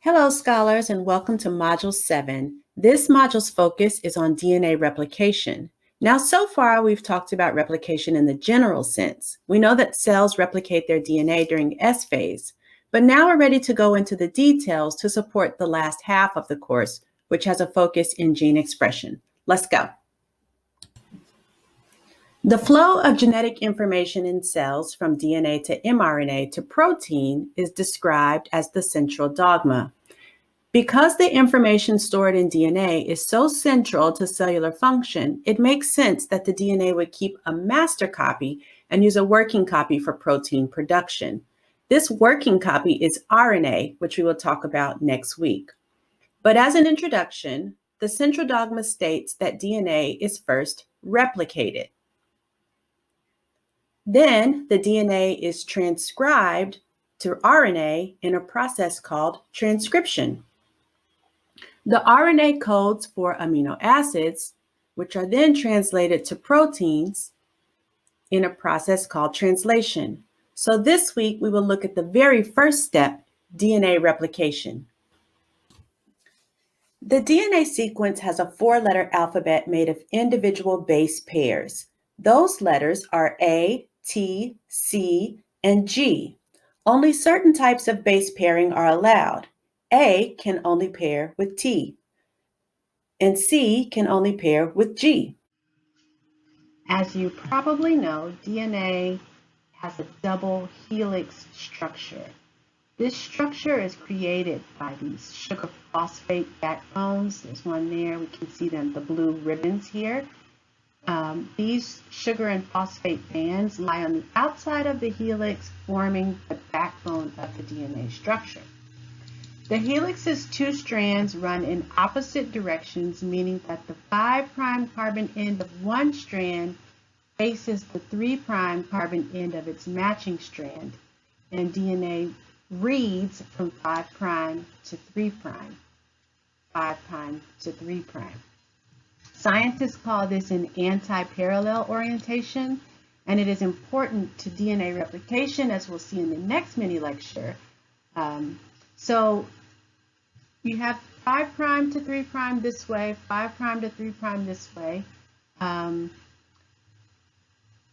Hello, scholars, and welcome to Module 7. This module's focus is on DNA replication. Now, so far, we've talked about replication in the general sense. We know that cells replicate their DNA during S phase, but now we're ready to go into the details to support the last half of the course, which has a focus in gene expression. Let's go. The flow of genetic information in cells from DNA to mRNA to protein is described as the central dogma. Because the information stored in DNA is so central to cellular function, it makes sense that the DNA would keep a master copy and use a working copy for protein production. This working copy is RNA, which we will talk about next week. But as an introduction, the central dogma states that DNA is first replicated. Then the DNA is transcribed to RNA in a process called transcription. The RNA codes for amino acids, which are then translated to proteins in a process called translation. So this week, we will look at the very first step, DNA replication. The DNA sequence has a 4-letter alphabet made of individual base pairs. Those letters are A, T, C, and G. Only certain types of base pairing are allowed. A can only pair with T, and C can only pair with G. As you probably know, DNA has a double helix structure. This structure is created by these sugar phosphate backbones. There's one there. We can see them, the blue ribbons here. These sugar and phosphate bands lie on the outside of the helix, forming the backbone of the DNA structure. The helix's 2 strands run in opposite directions, meaning that the 5' carbon end of one strand faces the 3' carbon end of its matching strand, and DNA reads from 5' to 3', 5' to 3'. Scientists call this an anti-parallel orientation, and it is important to DNA replication, as we'll see in the next mini lecture. So you have 5' to 3' this way, 5' to 3' this way, and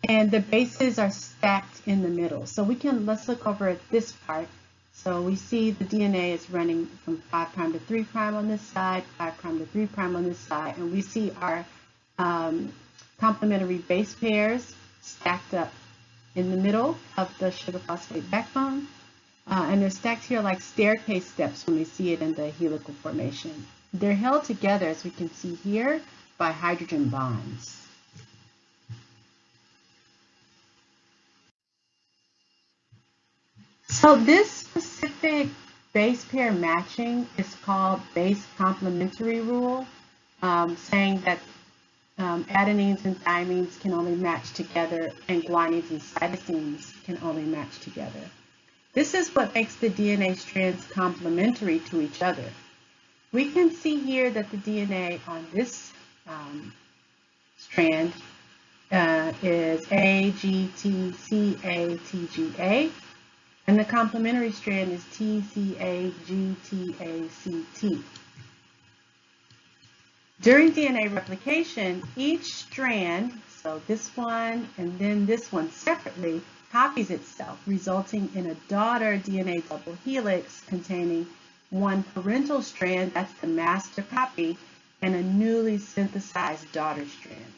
the bases are stacked in the middle. So let's look over at this part. So we see the DNA is running from 5' to 3' on this side, 5' to 3' on this side, and we see our complementary base pairs stacked up in the middle of the sugar phosphate backbone. And they're stacked here like staircase steps when we see it in the helical formation. They're held together, as we can see here, by hydrogen bonds. So this specific base pair matching is called base complementary rule, saying that adenines and thymines can only match together and guanines and cytosines can only match together. This is what makes the DNA strands complementary to each other. We can see here that the DNA on this strand is A, G, T, C, A, T, G, A, and the complementary strand is T, C, A, G, T, A, C, T. During DNA replication, each strand, so this one and then this one separately, copies itself, resulting in a daughter DNA double helix containing one parental strand, that's the master copy, and a newly synthesized daughter strand.